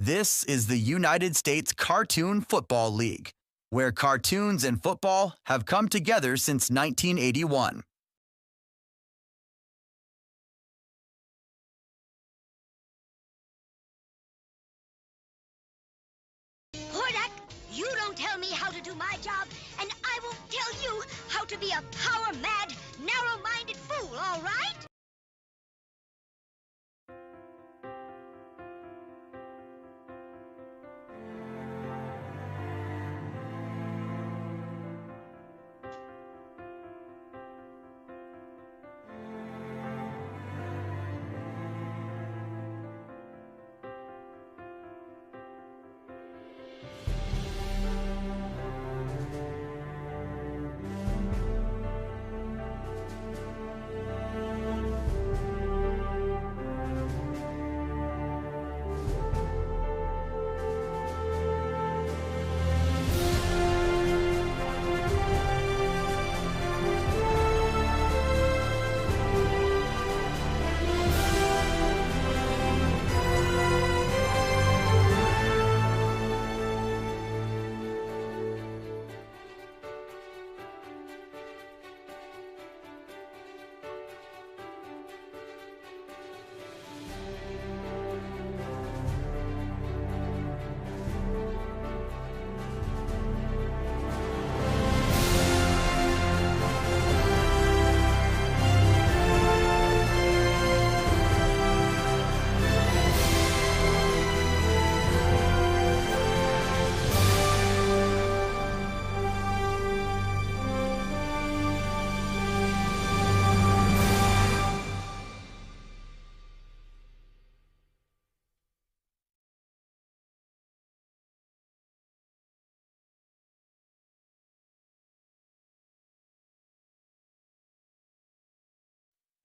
This is the United States Cartoon Football League, where cartoons and football have come together since 1981. Hordak, you don't tell me how to do my job, and I won't tell you how to be a power-mad, narrow-minded fool, all right?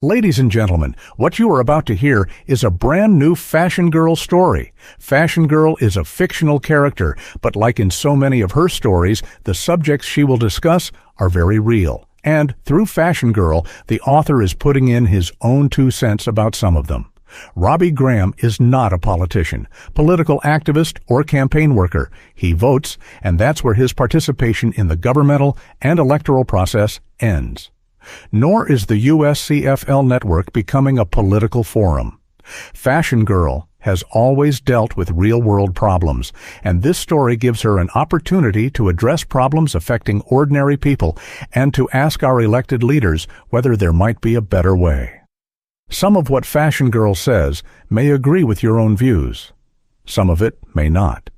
Ladies and gentlemen, what you are about to hear is a brand new Fashion Girl story. Fashion Girl is a fictional character, but like in so many of her stories, the subjects she will discuss are very real. And through Fashion Girl, the author is putting in his own 2 cents about some of them. Robbie Graham is not a politician, political activist, or campaign worker. He votes, and that's where his participation in the governmental and electoral process ends. Nor is the USCFL network becoming a political forum. Fashion Girl has always dealt with real-world problems, and this story gives her an opportunity to address problems affecting ordinary people and to ask our elected leaders whether there might be a better way. Some of what Fashion Girl says may agree with your own views. Some of it may not.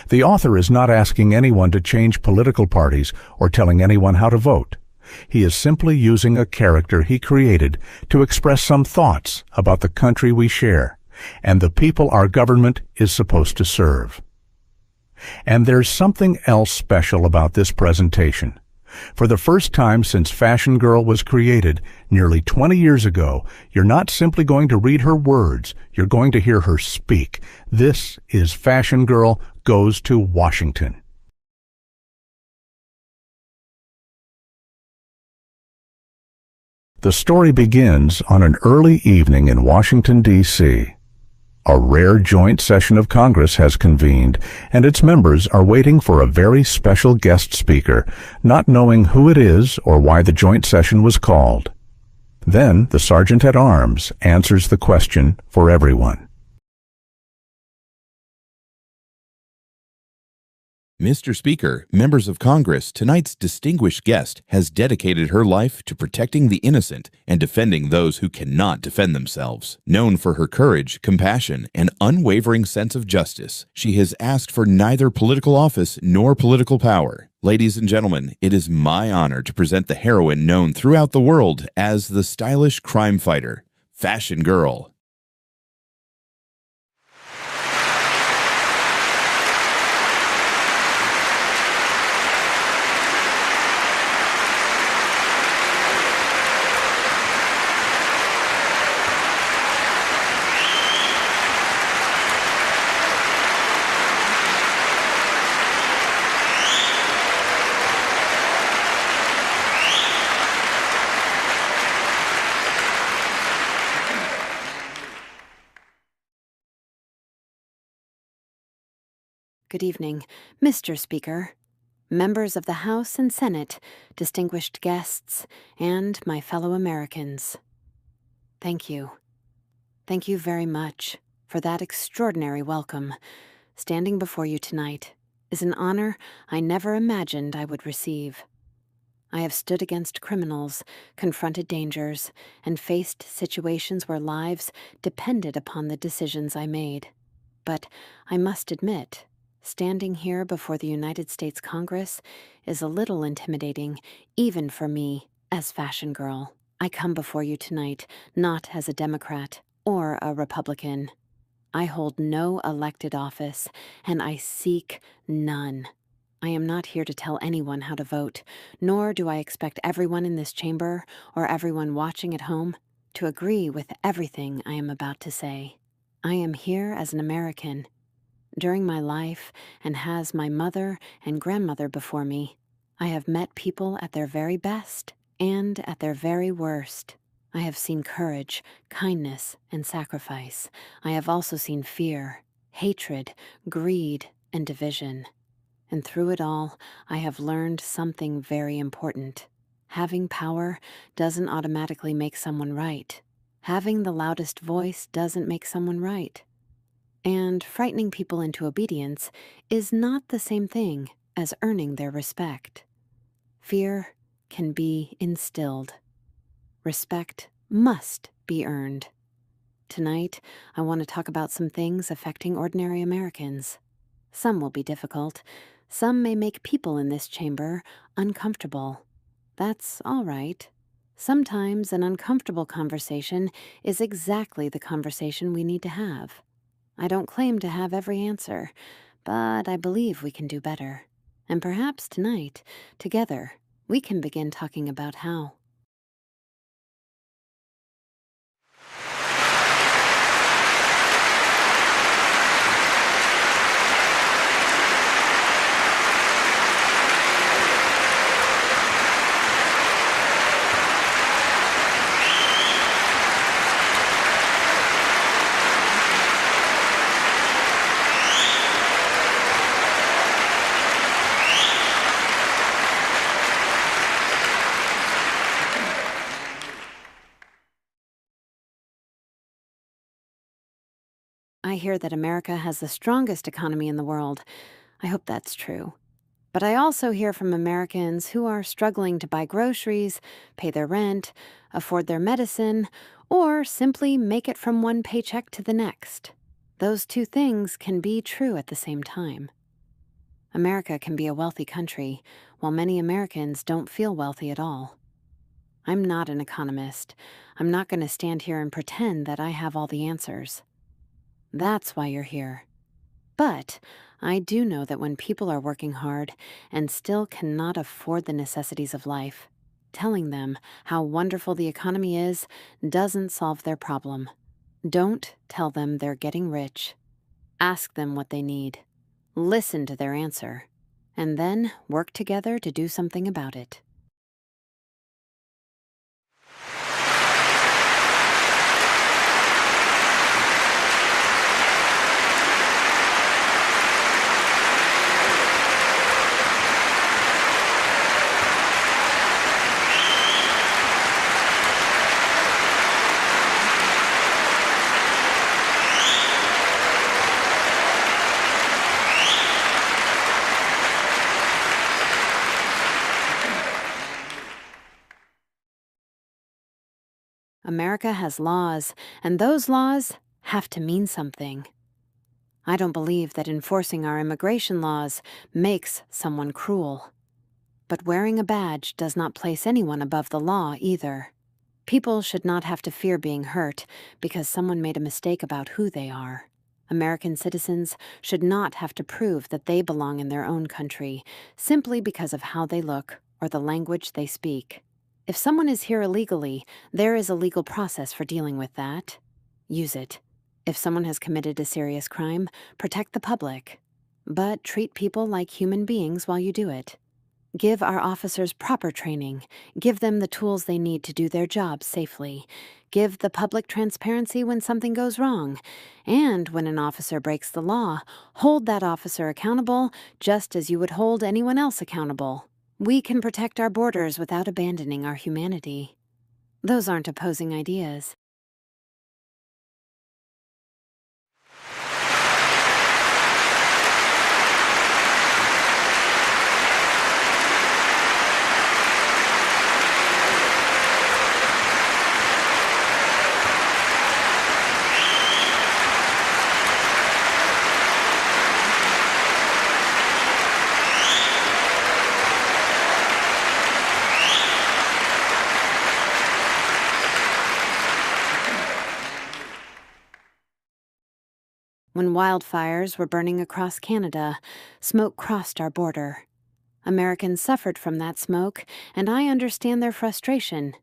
The author is not asking anyone to change political parties or telling anyone how to vote. He is simply using a character he created to express some thoughts about the country we share and the people our government is supposed to serve. And there's something else special about this presentation. For the first time since Fashion Girl was created nearly 20 years ago, you're not simply going to read her words, you're going to hear her speak. This is Fashion Girl Goes to Washington. The story begins on an early evening in Washington, D.C. A rare joint session of Congress has convened, and its members are waiting for a very special guest speaker, not knowing who it is or why the joint session was called. Then the Sergeant-at-Arms answers the question for everyone. Mr. Speaker, members of Congress, tonight's distinguished guest has dedicated her life to protecting the innocent and defending those who cannot defend themselves. Known for her courage, compassion, and unwavering sense of justice, she has asked for neither political office nor political power. Ladies and gentlemen, it is my honor to present the heroine known throughout the world as the stylish crime fighter, Fashion Girl. good evening, Mr. Speaker, members of the House and Senate, distinguished guests, and my fellow Americans. Thank you. Thank you very much for that extraordinary welcome. Standing before you tonight is an honor I never imagined I would receive. I have stood against criminals, confronted dangers, and faced situations where lives depended upon the decisions I made. But I must admit, standing here before the United States Congress is a little intimidating, even for me as Fashion Girl. I come before you tonight not as a Democrat or a Republican. I hold no elected office, and I seek none. I am not here to tell anyone how to vote, nor do I expect everyone in this chamber or everyone watching at home to agree with everything I am about to say. I am here as an American. During my life, and as my mother and grandmother before me, I have met people at their very best and at their very worst. I have seen courage, kindness, and sacrifice. I have also seen fear, hatred, greed, and division. And through it all, I have learned something very important. Having power doesn't automatically make someone right. Having the loudest voice doesn't make someone right. And frightening people into obedience is not the same thing as earning their respect. Fear can be instilled. Respect must be earned. Tonight, I want to talk about some things affecting ordinary Americans. Some will be difficult. Some may make people in this chamber uncomfortable. That's all right. Sometimes an uncomfortable conversation is exactly the conversation we need to have. I don't claim to have every answer, but I believe we can do better. And perhaps tonight, together, we can begin talking about how. I hear that America has the strongest economy in the world. I hope that's true. But I also hear from Americans who are struggling to buy groceries, pay their rent, afford their medicine, or simply make it from one paycheck to the next. Those two things can be true at the same time. America can be a wealthy country, while many Americans don't feel wealthy at all. I'm not an economist. I'm not going to stand here and pretend that I have all the answers. That's why you're here. But I do know that when people are working hard and still cannot afford the necessities of life, telling them how wonderful the economy is doesn't solve their problem. Don't tell them they're getting rich. Ask them what they need. Listen to their answer. And then work together to do something about it. America has laws, and those laws have to mean something. I don't believe that enforcing our immigration laws makes someone cruel. But wearing a badge does not place anyone above the law either. People should not have to fear being hurt because someone made a mistake about who they are. American citizens should not have to prove that they belong in their own country simply because of how they look or the language they speak. If someone is here illegally, there is a legal process for dealing with that. Use it. If someone has committed a serious crime, protect the public. But treat people like human beings while you do it. Give our officers proper training. Give them the tools they need to do their jobs safely. Give the public transparency when something goes wrong. And when an officer breaks the law, hold that officer accountable just as you would hold anyone else accountable. We can protect our borders without abandoning our humanity. Those aren't opposing ideas. When wildfires were burning across Canada, smoke crossed our border. Americans suffered from that smoke, and I understand their frustration.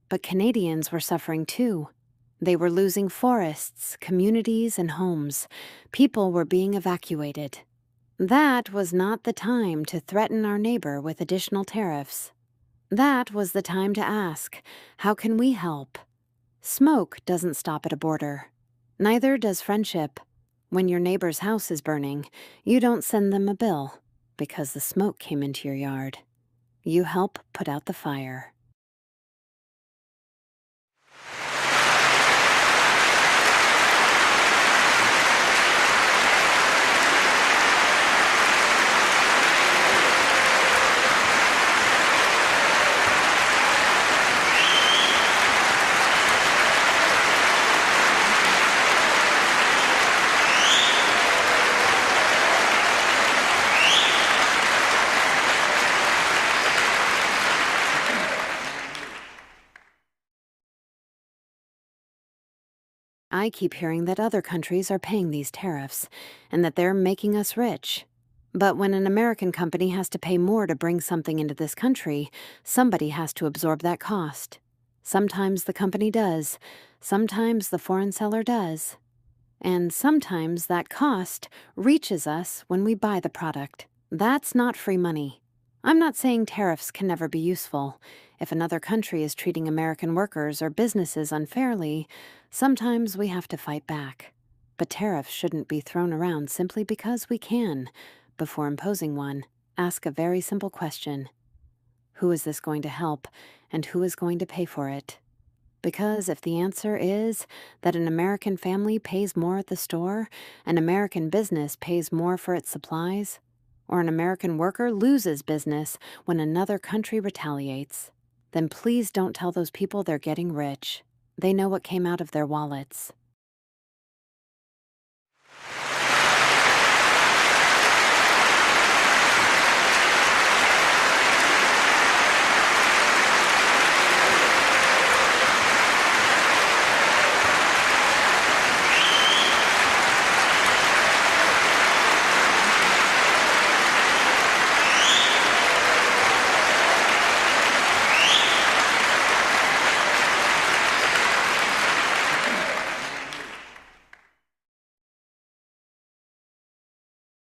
But Canadians were suffering too. They were losing forests, communities, and homes. People were being evacuated. That was not the time to threaten our neighbor with additional tariffs. That was the time to ask, how can we help? Smoke doesn't stop at a border. Neither does friendship. When your neighbor's house is burning, you don't send them a bill because the smoke came into your yard. You help put out the fire. I keep hearing that other countries are paying these tariffs, and that they're making us rich. But when an American company has to pay more to bring something into this country, somebody has to absorb that cost. Sometimes the company does, sometimes the foreign seller does. And sometimes that cost reaches us when we buy the product. That's not free money. I'm not saying tariffs can never be useful. If another country is treating American workers or businesses unfairly, sometimes we have to fight back. But tariffs shouldn't be thrown around simply because we can. Before imposing one, ask a very simple question. Who is this going to help, and who is going to pay for it? Because if the answer is that an American family pays more at the store, an American business pays more for its supplies, or an American worker loses business when another country retaliates, then please don't tell those people they're getting rich. They know what came out of their wallets.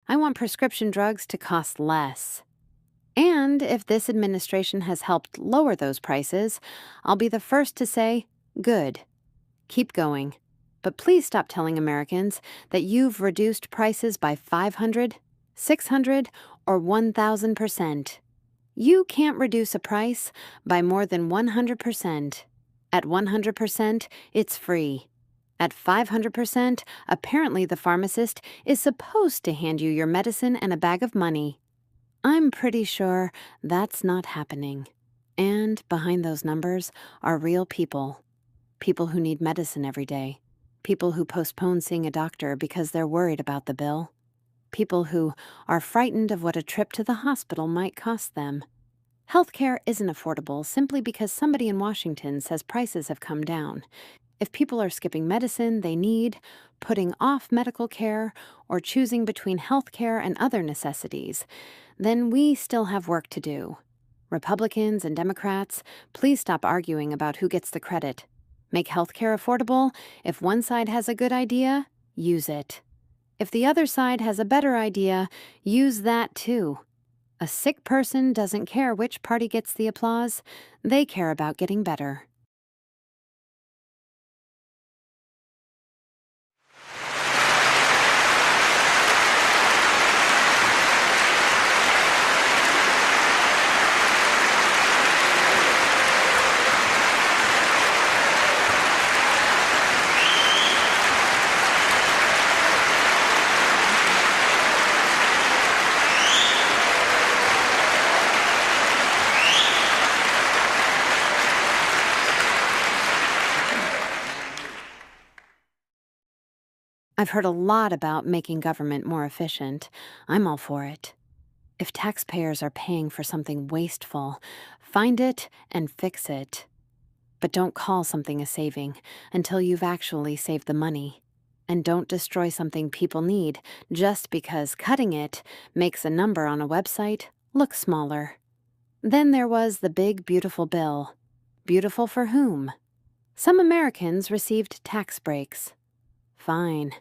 I want prescription drugs to cost less. And if this administration has helped lower those prices, I'll be the first to say, good. Keep going. But please stop telling Americans that you've reduced prices by 500, 600, or 1,000%. You can't reduce a price by more than 100%. At 100%, it's free. At 500%, apparently the pharmacist is supposed to hand you your medicine and a bag of money. I'm pretty sure that's not happening. And behind those numbers are real people. People who need medicine every day. People who postpone seeing a doctor because they're worried about the bill. People who are frightened of what a trip to the hospital might cost them. Healthcare isn't affordable simply because somebody in Washington says prices have come down. If people are skipping medicine they need, putting off medical care, or choosing between health care and other necessities, then we still have work to do. Republicans and Democrats, please stop arguing about who gets the credit. Make health care affordable. If one side has a good idea, use it. If the other side has a better idea, use that too. A sick person doesn't care which party gets the applause. They care about getting better. I've heard a lot about making government more efficient. I'm all for it. If taxpayers are paying for something wasteful, find it and fix it. But don't call something a saving until you've actually saved the money. And don't destroy something people need just because cutting it makes a number on a website look smaller. Then there was the big, beautiful bill. Beautiful for whom? Some Americans received tax breaks. Fine.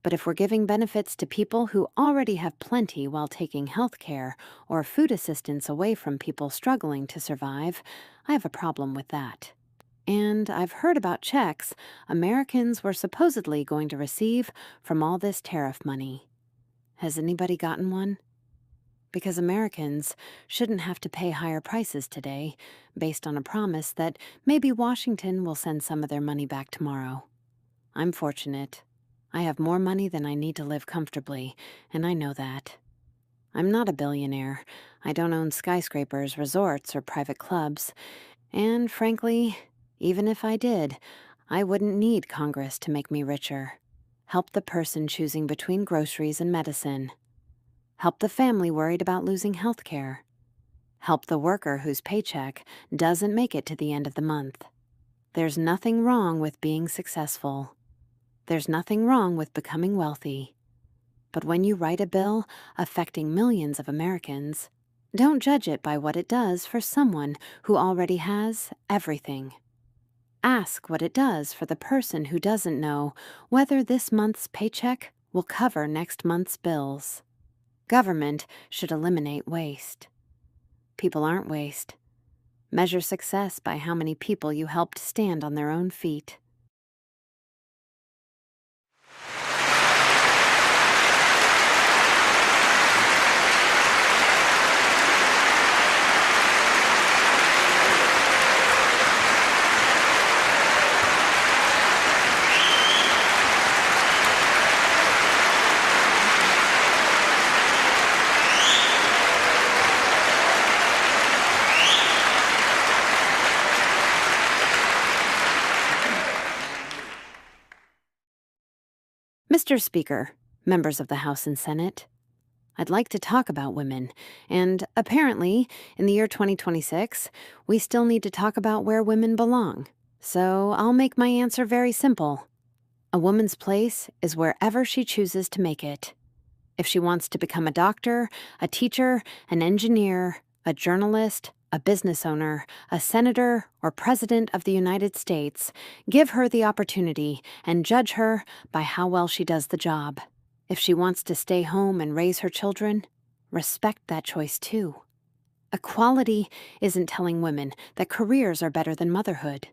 But if we're giving benefits to people who already have plenty while taking health care or food assistance away from people struggling to survive, I have a problem with that. And I've heard about checks Americans were supposedly going to receive from all this tariff money. Has anybody gotten one? Because Americans shouldn't have to pay higher prices today based on a promise that maybe Washington will send some of their money back tomorrow. I'm fortunate. I have more money than I need to live comfortably, and I know that. I'm not a billionaire. I don't own skyscrapers, resorts, or private clubs. And frankly, even if I did, I wouldn't need Congress to make me richer. Help the person choosing between groceries and medicine. Help the family worried about losing health care. Help the worker whose paycheck doesn't make it to the end of the month. There's nothing wrong with being successful. There's nothing wrong with becoming wealthy. But when you write a bill affecting millions of Americans, don't judge it by what it does for someone who already has everything. Ask what it does for the person who doesn't know whether this month's paycheck will cover next month's bills. Government should eliminate waste. People aren't waste. Measure success by how many people you helped stand on their own feet. Mr. Speaker, members of the House and Senate, I'd like to talk about women, and apparently, in the year 2026, we still need to talk about where women belong. So I'll make my answer very simple. A woman's place is wherever she chooses to make it. If she wants to become a doctor, a teacher, an engineer, a journalist, a business owner, a senator, or president of the United States, give her the opportunity and judge her by how well she does the job. If she wants to stay home and raise her children, respect that choice too. Equality isn't telling women that careers are better than motherhood.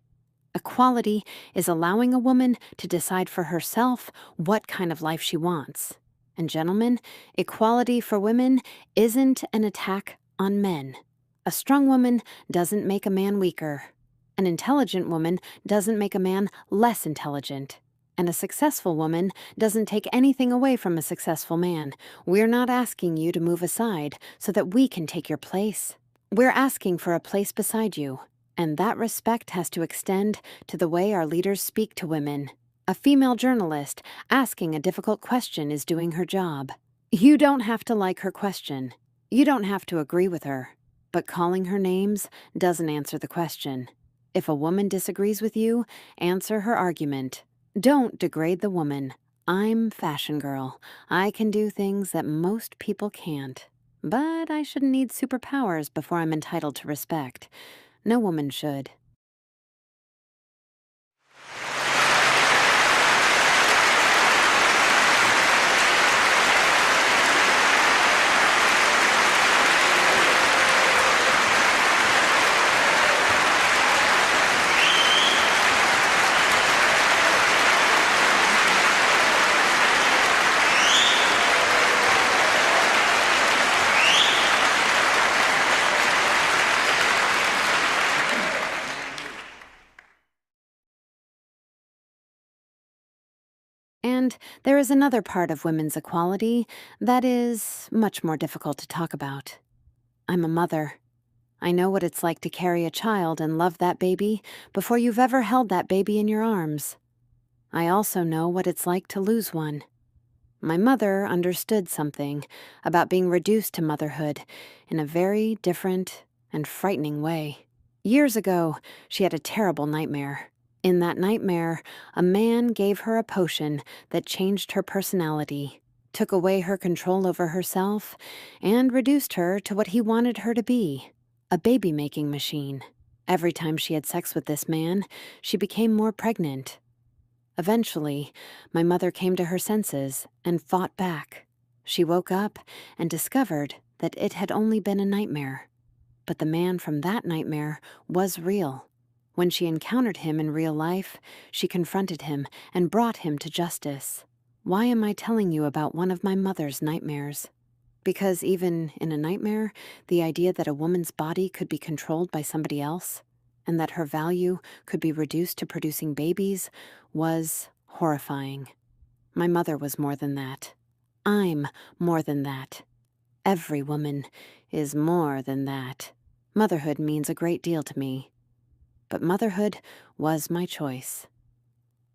Equality is allowing a woman to decide for herself what kind of life she wants. And gentlemen, equality for women isn't an attack on men. A strong woman doesn't make a man weaker. An intelligent woman doesn't make a man less intelligent. And a successful woman doesn't take anything away from a successful man. We're not asking you to move aside so that we can take your place. We're asking for a place beside you. And that respect has to extend to the way our leaders speak to women. A female journalist asking a difficult question is doing her job. You don't have to like her question. You don't have to agree with her. But calling her names doesn't answer the question. If a woman disagrees with you, answer her argument. Don't degrade the woman. I'm fashion girl. I can do things that most people can't. But I shouldn't need superpowers before I'm entitled to respect. No woman should. And there is another part of women's equality that is much more difficult to talk about. I'm a mother. I know what it's like to carry a child and love that baby before you've ever held that baby in your arms. I also know what it's like to lose one. My mother understood something about being reduced to motherhood in a very different and frightening way. Years ago, she had a terrible nightmare. In that nightmare, a man gave her a potion that changed her personality, took away her control over herself, and reduced her to what he wanted her to be, a baby-making machine. Every time she had sex with this man, she became more pregnant. Eventually, my mother came to her senses and fought back. She woke up and discovered that it had only been a nightmare. But the man from that nightmare was real. When she encountered him in real life, she confronted him and brought him to justice. Why am I telling you about one of my mother's nightmares? Because even in a nightmare, the idea that a woman's body could be controlled by somebody else, and that her value could be reduced to producing babies, was horrifying. My mother was more than that. I'm more than that. Every woman is more than that. Motherhood means a great deal to me. But motherhood was my choice.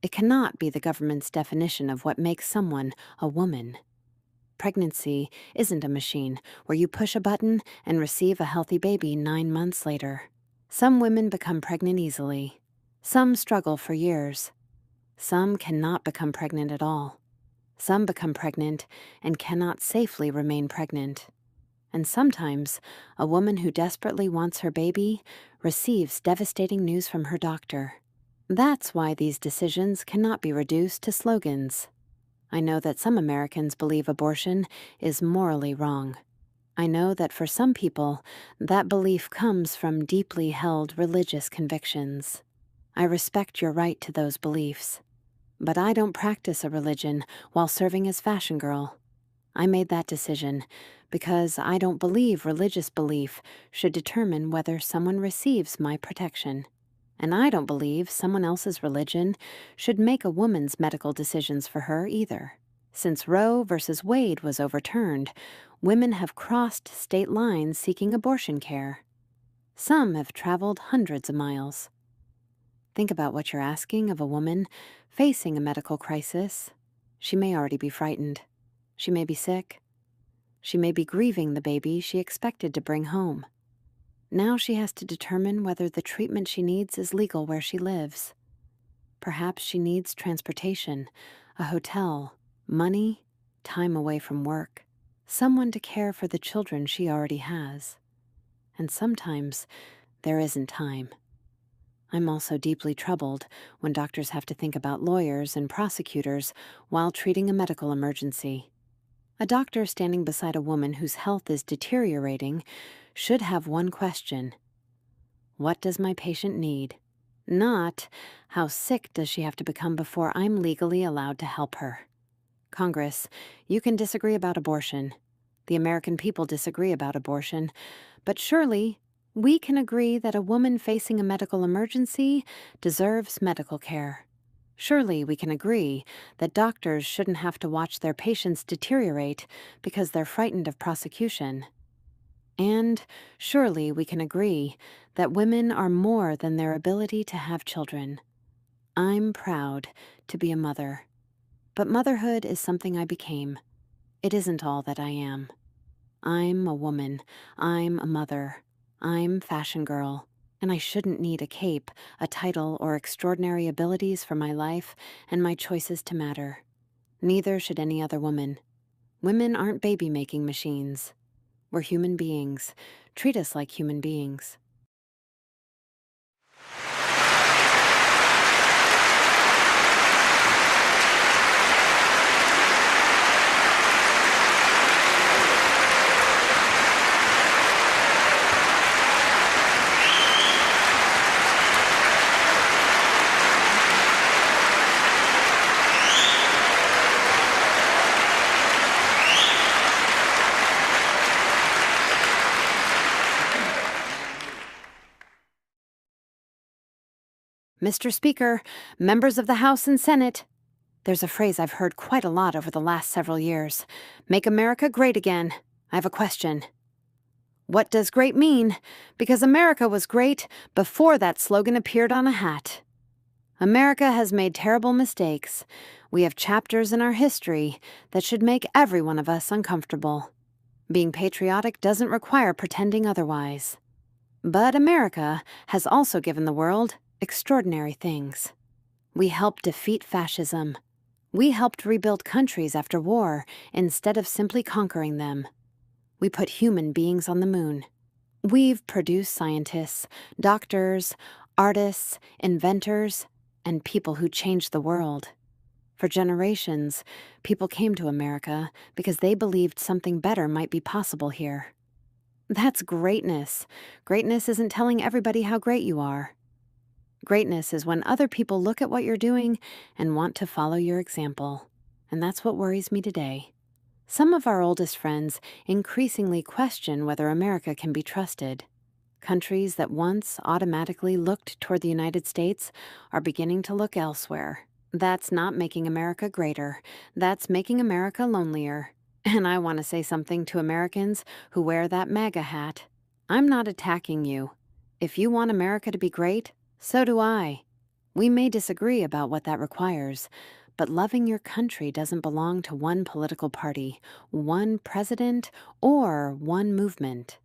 It cannot be the government's definition of what makes someone a woman. Pregnancy isn't a machine where you push a button and receive a healthy baby 9 months later. Some women become pregnant easily. Some struggle for years. Some cannot become pregnant at all. Some become pregnant and cannot safely remain pregnant. And sometimes, a woman who desperately wants her baby receives devastating news from her doctor. That's why these decisions cannot be reduced to slogans. I know that some Americans believe abortion is morally wrong. I know that for some people, that belief comes from deeply held religious convictions. I respect your right to those beliefs. But I don't practice a religion while serving as fashion girl. I made that decision because I don't believe religious belief should determine whether someone receives my protection. And I don't believe someone else's religion should make a woman's medical decisions for her either. Since Roe versus Wade was overturned, women have crossed state lines seeking abortion care. Some have traveled hundreds of miles. Think about what you're asking of a woman facing a medical crisis. She may already be frightened. She may be sick. She may be grieving the baby she expected to bring home. Now she has to determine whether the treatment she needs is legal where she lives. Perhaps she needs transportation, a hotel, money, time away from work, someone to care for the children she already has. And sometimes there isn't time. I'm also deeply troubled when doctors have to think about lawyers and prosecutors while treating a medical emergency. A doctor standing beside a woman whose health is deteriorating should have one question. What does my patient need? Not, how sick does she have to become before I'm legally allowed to help her? Congress, you can disagree about abortion. The American people disagree about abortion. But surely, we can agree that a woman facing a medical emergency deserves medical care. Surely we can agree that doctors shouldn't have to watch their patients deteriorate because they're frightened of prosecution. And surely we can agree that women are more than their ability to have children. I'm proud to be a mother. But motherhood is something I became. It isn't all that I am. I'm a woman. I'm a mother. I'm fashion girl. And I shouldn't need a cape, a title, or extraordinary abilities for my life and my choices to matter. Neither should any other woman. Women aren't baby-making machines. We're human beings. Treat us like human beings. Mr. Speaker, members of the House and Senate, There's a phrase I've heard quite a lot over the last several years. Make America great again. I have a question. What does great mean? Because America was great before that slogan appeared on a hat. America has made terrible mistakes. We have chapters in our history that should make every one of us uncomfortable. Being patriotic doesn't require pretending otherwise. But America has also given the world extraordinary things. We helped defeat fascism. We helped rebuild countries after war instead of simply conquering them. We put human beings on the moon. We've produced scientists, doctors, artists, inventors, and people who changed the world. For generations, people came to America because they believed something better might be possible here. That's greatness. Greatness isn't telling everybody how great you are. Greatness is when other people look at what you're doing and want to follow your example. And that's what worries me today. Some of our oldest friends increasingly question whether America can be trusted. Countries that once automatically looked toward the United States are beginning to look elsewhere. That's not making America greater. That's making America lonelier. And I want to say something to Americans who wear that MAGA hat. I'm not attacking you. If you want America to be great, so do I. We may disagree about what that requires, but loving your country doesn't belong to one political party, one president, or one movement.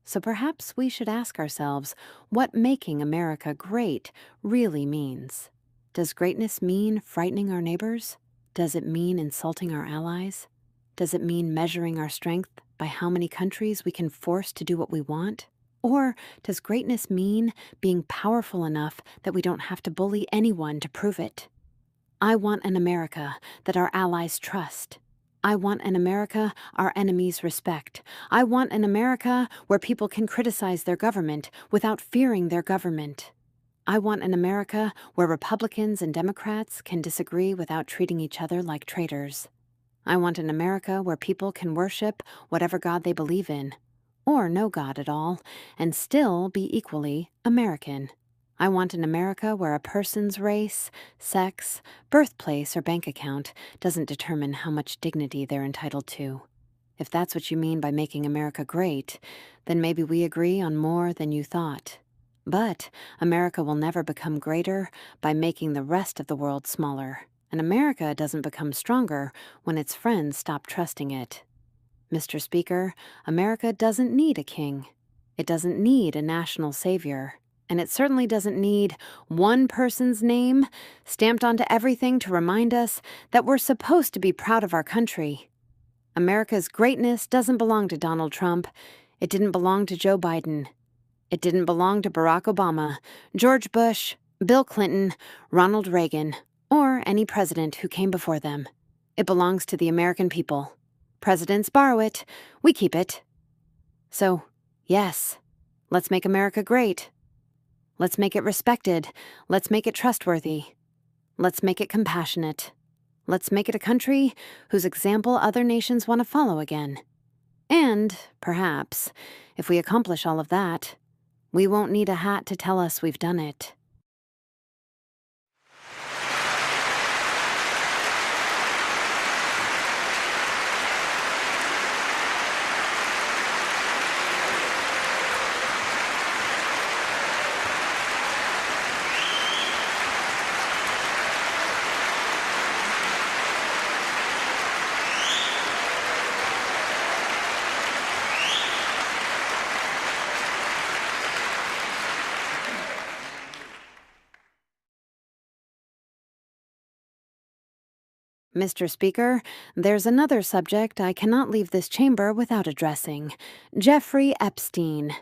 So perhaps we should ask ourselves what making America great really means. Does greatness mean frightening our neighbors? Does it mean insulting our allies? Does it mean measuring our strength by how many countries we can force to do what we want? Or does greatness mean being powerful enough that we don't have to bully anyone to prove it? I want an America that our allies trust. I want an America our enemies respect. I want an America where people can criticize their government without fearing their government. I want an America where Republicans and Democrats can disagree without treating each other like traitors. I want an America where people can worship whatever God they believe in, or no God at all, and still be equally American. I want an America where a person's race, sex, birthplace, or bank account doesn't determine how much dignity they're entitled to. If that's what you mean by making America great, then maybe we agree on more than you thought. But America will never become greater by making the rest of the world smaller, and America doesn't become stronger when its friends stop trusting it. Mr. Speaker, America doesn't need a king. It doesn't need a national savior. And it certainly doesn't need one person's name stamped onto everything to remind us that we're supposed to be proud of our country. America's greatness doesn't belong to Donald Trump. It didn't belong to Joe Biden. It didn't belong to Barack Obama, George Bush, Bill Clinton, Ronald Reagan, or any president who came before them. It belongs to the American people. Presidents borrow it. We keep it. So, yes, let's make America great. Let's make it respected. Let's make it trustworthy. Let's make it compassionate. Let's make it a country whose example other nations want to follow again. And, perhaps, if we accomplish all of that, we won't need a hat to tell us we've done it. Mr. Speaker, there's another subject I cannot leave this chamber without addressing: Jeffrey Epstein.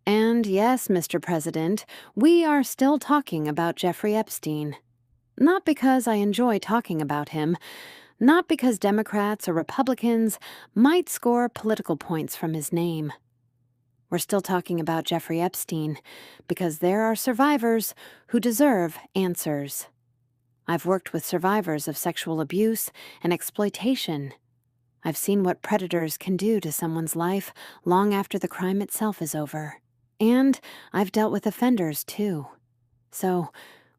And yes, Mr. President, we are still talking about Jeffrey Epstein. Not because I enjoy talking about him, not because Democrats or Republicans might score political points from his name. We're still talking about Jeffrey Epstein because there are survivors who deserve answers. I've worked with survivors of sexual abuse and exploitation. I've seen what predators can do to someone's life long after the crime itself is over. And I've dealt with offenders, too. So,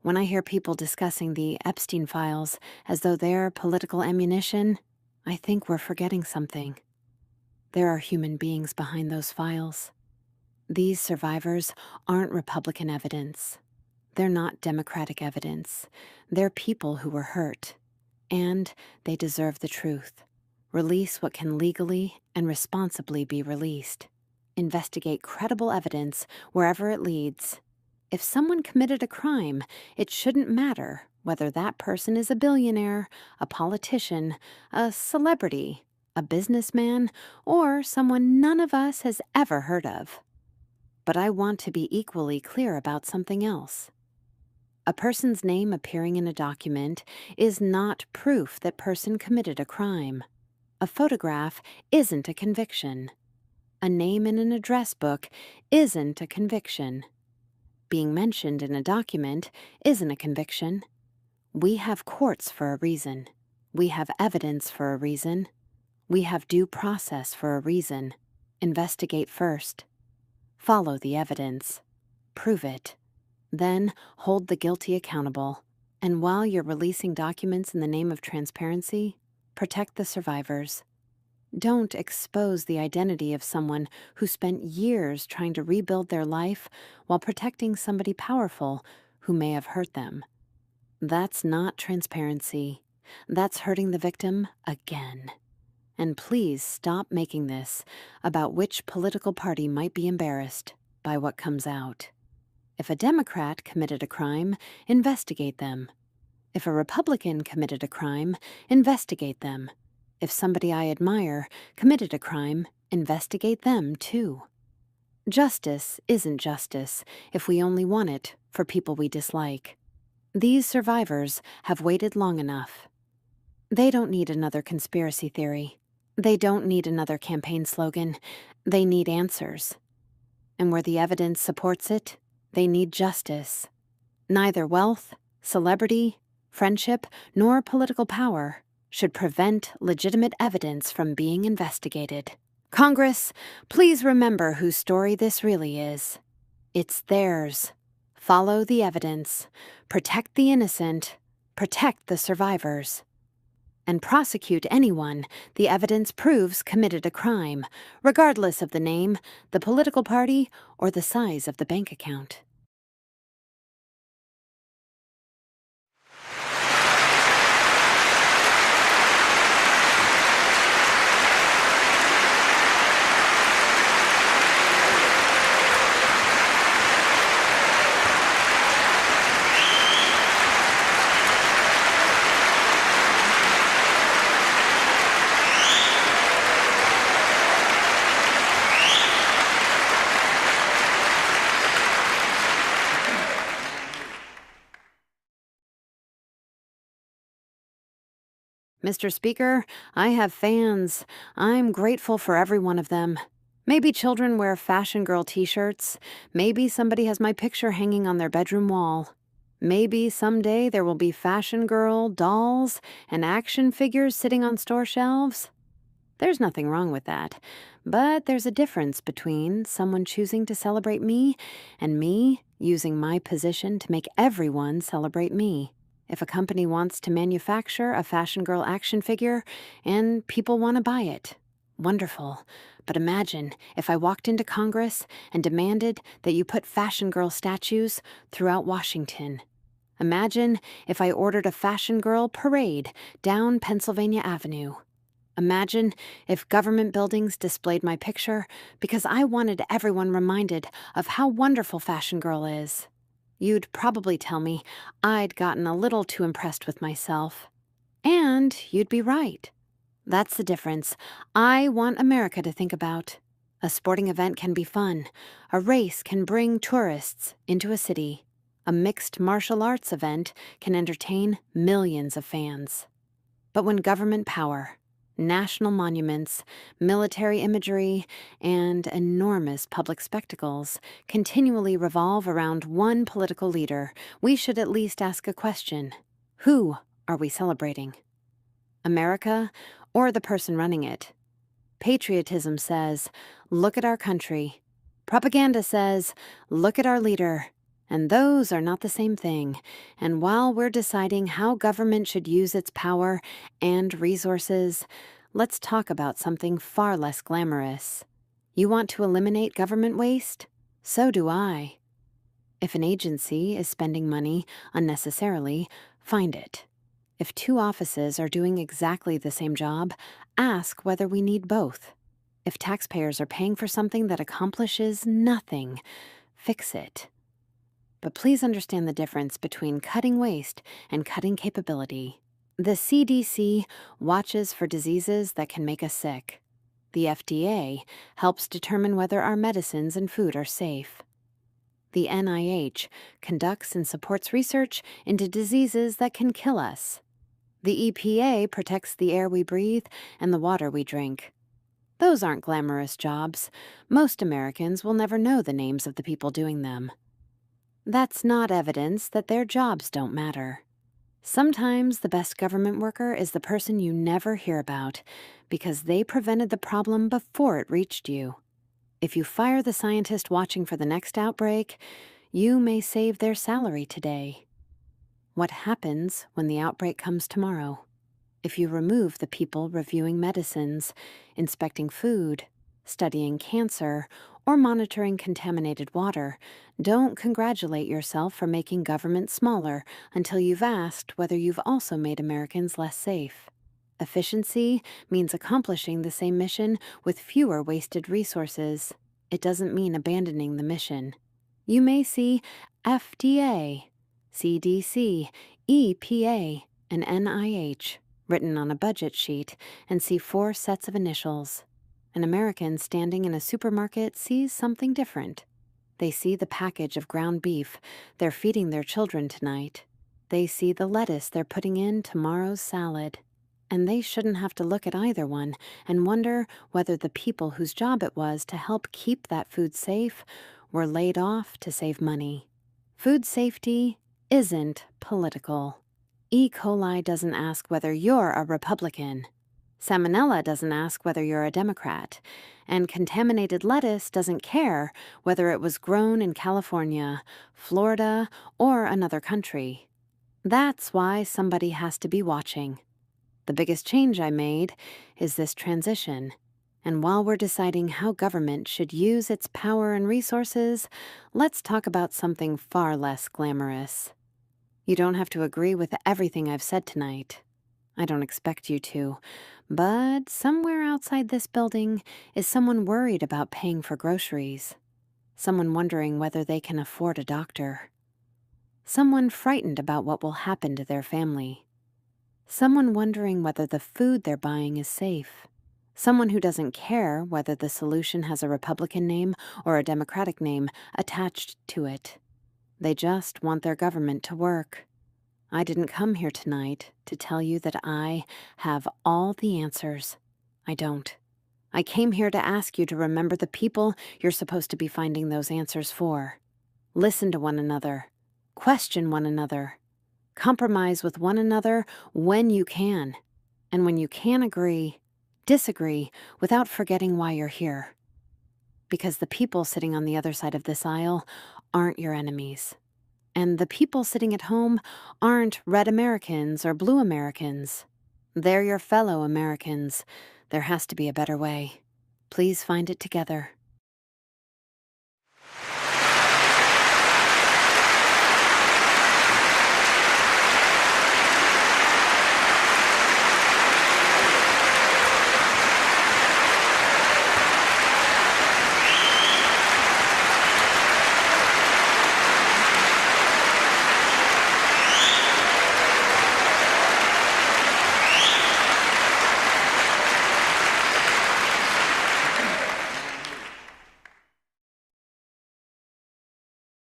When I hear people discussing the Epstein files as though they're political ammunition, I think we're forgetting something. There are human beings behind those files. These survivors aren't Republican evidence. They're not Democratic evidence. They're people who were hurt. And they deserve the truth. Release what can legally and responsibly be released. Investigate credible evidence wherever it leads. If someone committed a crime, it shouldn't matter whether that person is a billionaire, a politician, a celebrity, a businessman, or someone none of us has ever heard of. But I want to be equally clear about something else. A person's name appearing in a document is not proof that person committed a crime. A photograph isn't a conviction. A name in an address book isn't a conviction. Being mentioned in a document isn't a conviction. We have courts for a reason. We have evidence for a reason. We have due process for a reason. Investigate first. Follow the evidence. Prove it. Then hold the guilty accountable. And while you're releasing documents in the name of transparency, protect the survivors. Don't expose the identity of someone who spent years trying to rebuild their life while protecting somebody powerful who may have hurt them. That's not transparency. That's hurting the victim again. And please stop making this about which political party might be embarrassed by what comes out. If a Democrat committed a crime, investigate them. If a Republican committed a crime, investigate them. If somebody I admire committed a crime, investigate them too. Justice isn't justice if we only want it for people we dislike. These survivors have waited long enough. They don't need another conspiracy theory. They don't need another campaign slogan. They need answers. And where the evidence supports it, they need justice. Neither wealth, celebrity, friendship, nor political power should prevent legitimate evidence from being investigated. Congress, please remember whose story this really is. It's theirs. Follow the evidence. Protect the innocent. Protect the survivors. And prosecute anyone the evidence proves committed a crime, regardless of the name, the political party, or the size of the bank account. Mr. Speaker, I have fans. I'm grateful for every one of them. Maybe children wear Fashion Girl t-shirts. Maybe somebody has my picture hanging on their bedroom wall. Maybe someday there will be Fashion Girl dolls and action figures sitting on store shelves. There's nothing wrong with that. But there's a difference between someone choosing to celebrate me and me using my position to make everyone celebrate me. If a company wants to manufacture a Fashion Girl action figure and people want to buy it, wonderful. But imagine if I walked into Congress and demanded that you put Fashion Girl statues throughout Washington. Imagine if I ordered a Fashion Girl parade down Pennsylvania Avenue. Imagine if government buildings displayed my picture because I wanted everyone reminded of how wonderful Fashion Girl is. You'd probably tell me I'd gotten a little too impressed with myself. And you'd be right. That's the difference I want America to think about. A sporting event can be fun. A race can bring tourists into a city. A mixed martial arts event can entertain millions of fans. But when government power, national monuments, military imagery, and enormous public spectacles continually revolve around one political leader, we should at least ask a question. Who are we celebrating? America or the person running it? Patriotism says, look at our country. Propaganda says, look at our leader. And those are not the same thing. And while we're deciding how government should use its power and resources, let's talk about something far less glamorous. You want to eliminate government waste? So do I. If an agency is spending money unnecessarily, find it. If two offices are doing exactly the same job, ask whether we need both. If taxpayers are paying for something that accomplishes nothing, fix it. But please understand the difference between cutting waste and cutting capability. The CDC watches for diseases that can make us sick. The FDA helps determine whether our medicines and food are safe. The NIH conducts and supports research into diseases that can kill us. The EPA protects the air we breathe and the water we drink. Those aren't glamorous jobs. Most Americans will never know the names of the people doing them. That's not evidence that their jobs don't matter. Sometimes the best government worker is the person you never hear about because they prevented the problem before it reached you. If you fire the scientist watching for the next outbreak, you may save their salary today. What happens when the outbreak comes tomorrow? If you remove the people reviewing medicines, inspecting food, studying cancer, or monitoring contaminated water, don't congratulate yourself for making government smaller until you've asked whether you've also made Americans less safe. Efficiency means accomplishing the same mission with fewer wasted resources. It doesn't mean abandoning the mission. You may see FDA, CDC, EPA, and NIH written on a budget sheet and see 4 sets of initials. An American standing in a supermarket sees something different. They see the package of ground beef they're feeding their children tonight. They see the lettuce they're putting in tomorrow's salad. And they shouldn't have to look at either one and wonder whether the people whose job it was to help keep that food safe were laid off to save money. Food safety isn't political. E. coli doesn't ask whether you're a Republican. Salmonella doesn't ask whether you're a Democrat. And contaminated lettuce doesn't care whether it was grown in California, Florida, or another country. That's why somebody has to be watching. The biggest change I made is this transition. And while we're deciding how government should use its power and resources, let's talk about something far less glamorous. You don't have to agree with everything I've said tonight. I don't expect you to. But somewhere outside this building is someone worried about paying for groceries. Someone wondering whether they can afford a doctor. Someone frightened about what will happen to their family. Someone wondering whether the food they're buying is safe. Someone who doesn't care whether the solution has a Republican name or a Democratic name attached to it. They just want their government to work. I didn't come here tonight to tell you that I have all the answers. I don't. I came here to ask you to remember the people you're supposed to be finding those answers for. Listen to one another. Question one another. Compromise with one another when you can. And when you can agree, disagree without forgetting why you're here. Because the people sitting on the other side of this aisle aren't your enemies. And the people sitting at home aren't red Americans or blue Americans. They're your fellow Americans. There has to be a better way. Please find it together.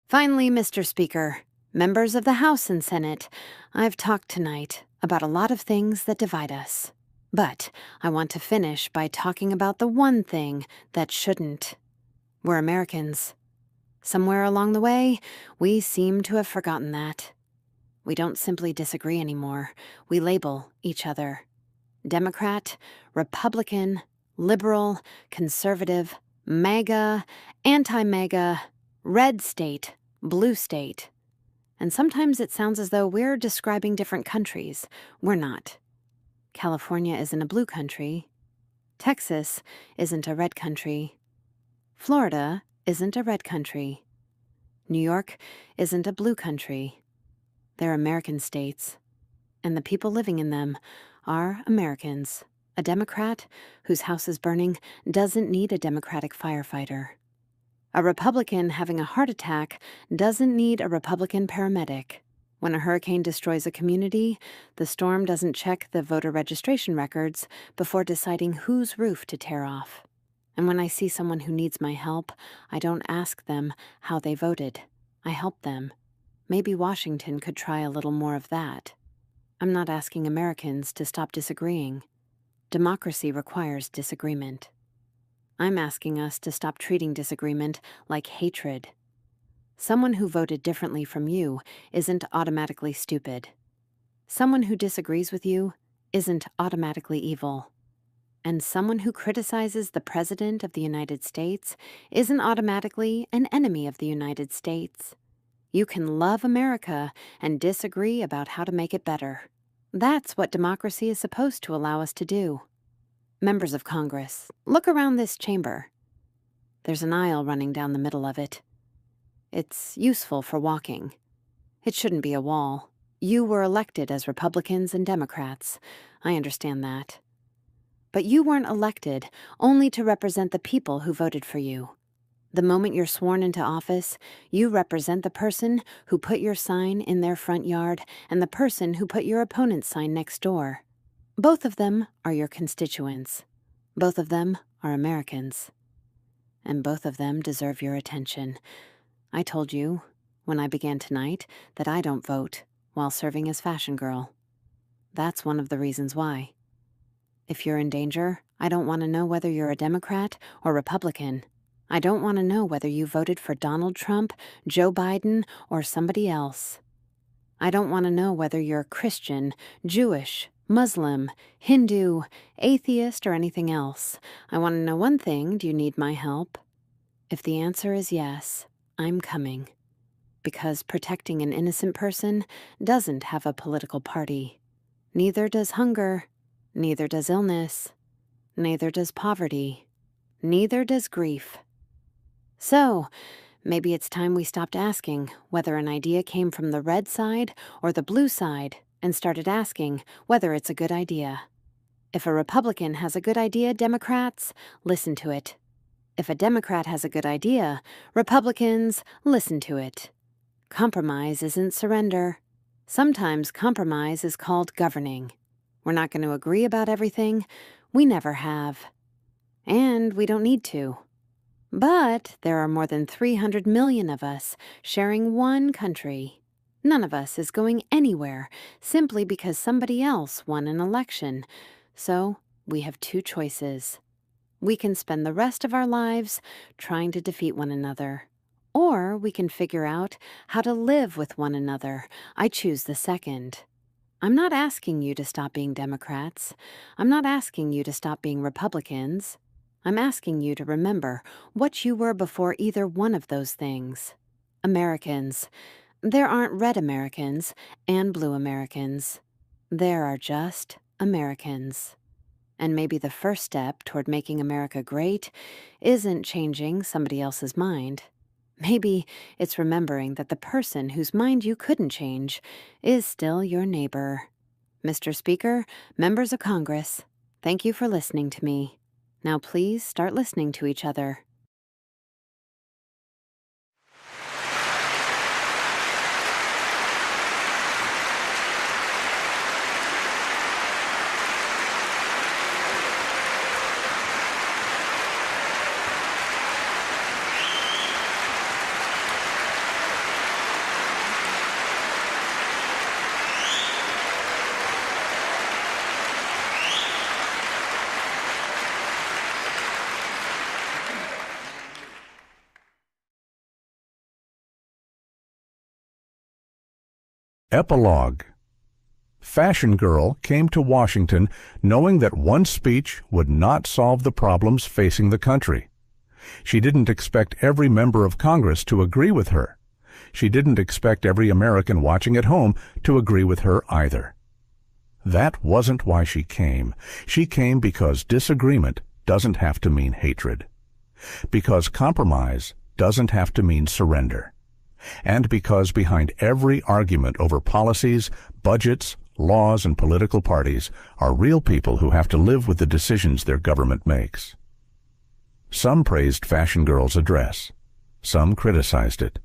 Finally, Mr. Speaker, members of the House and Senate, I've talked tonight about a lot of things that divide us. But I want to finish by talking about the one thing that shouldn't. We're Americans. Somewhere along the way, we seem to have forgotten that. We don't simply disagree anymore. We label each other. Democrat, Republican, liberal, conservative, MAGA, anti-MAGA, red state, blue state. And sometimes it sounds as though we're describing different countries. We're not. California isn't a blue country. Texas isn't a red country. Florida isn't a red country. New York isn't a blue country. They're American states, and the people living in them are Americans. A Democrat whose house is burning doesn't need a Democratic firefighter. A Republican having a heart attack doesn't need a Republican paramedic. When a hurricane destroys a community, the storm doesn't check the voter registration records before deciding whose roof to tear off. And when I see someone who needs my help, I don't ask them how they voted. I help them. Maybe Washington could try a little more of that. I'm not asking Americans to stop disagreeing. Democracy requires disagreement. I'm asking us to stop treating disagreement like hatred. Someone who voted differently from you isn't automatically stupid. Someone who disagrees with you isn't automatically evil. And someone who criticizes the President of the United States isn't automatically an enemy of the United States. You can love America and disagree about how to make it better. That's what democracy is supposed to allow us to do. Members of Congress, look around this chamber. There's an aisle running down the middle of it. It's useful for walking. It shouldn't be a wall. You were elected as Republicans and Democrats. I understand that. But you weren't elected only to represent the people who voted for you. The moment you're sworn into office, you represent the person who put your sign in their front yard and the person who put your opponent's sign next door. Both of them are your constituents. Both of them are Americans. And both of them deserve your attention. I told you, when I began tonight, that I don't vote while serving as fashion girl. That's one of the reasons why. If you're in danger, I don't want to know whether you're a Democrat or Republican. I don't want to know whether you voted for Donald Trump, Joe Biden, or somebody else. I don't want to know whether you're Christian, Jewish, Muslim, Hindu, atheist, or anything else. I want to know one thing: do you need my help? If the answer is yes, I'm coming. Because protecting an innocent person doesn't have a political party. Neither does hunger. Neither does illness. Neither does poverty. Neither does grief. So, maybe it's time we stopped asking whether an idea came from the red side or the blue side and started asking whether it's a good idea. If a Republican has a good idea, Democrats, listen to it. If a Democrat has a good idea, Republicans, listen to it. Compromise isn't surrender. Sometimes compromise is called governing. We're not going to agree about everything. We never have. And we don't need to. But there are more than 300 million of us sharing one country. None of us is going anywhere simply because somebody else won an election. So we have two choices. We can spend the rest of our lives trying to defeat one another. Or we can figure out how to live with one another. I choose the second. I'm not asking you to stop being Democrats. I'm not asking you to stop being Republicans. I'm asking you to remember what you were before either one of those things. Americans. There aren't red Americans and blue Americans. There are just Americans. And maybe the first step toward making America great isn't changing somebody else's mind. Maybe it's remembering that the person whose mind you couldn't change is still your neighbor. Mr. Speaker, members of Congress, thank you for listening to me. Now please start listening to each other. Epilogue. Fashion Girl came to Washington knowing that one speech would not solve the problems facing the country. She didn't expect every member of Congress to agree with her. She didn't expect every American watching at home to agree with her either. That wasn't why she came. She came because disagreement doesn't have to mean hatred. Because compromise doesn't have to mean surrender. And because behind every argument over policies, budgets, laws, and political parties are real people who have to live with the decisions their government makes. Some praised Fashion Girl's address. Some criticized it.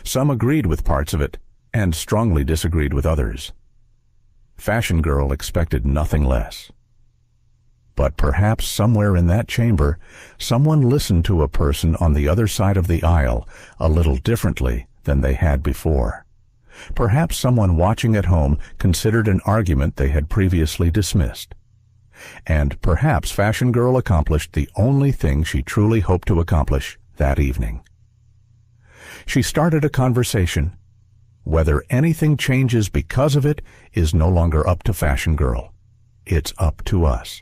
Some agreed with parts of it and strongly disagreed with others. Fashion Girl expected nothing less. But perhaps somewhere in that chamber, someone listened to a person on the other side of the aisle a little differently than they had before. Perhaps someone watching at home considered an argument they had previously dismissed. And perhaps Fashion Girl accomplished the only thing she truly hoped to accomplish that evening. She started a conversation. Whether anything changes because of it is no longer up to Fashion Girl. It's up to us.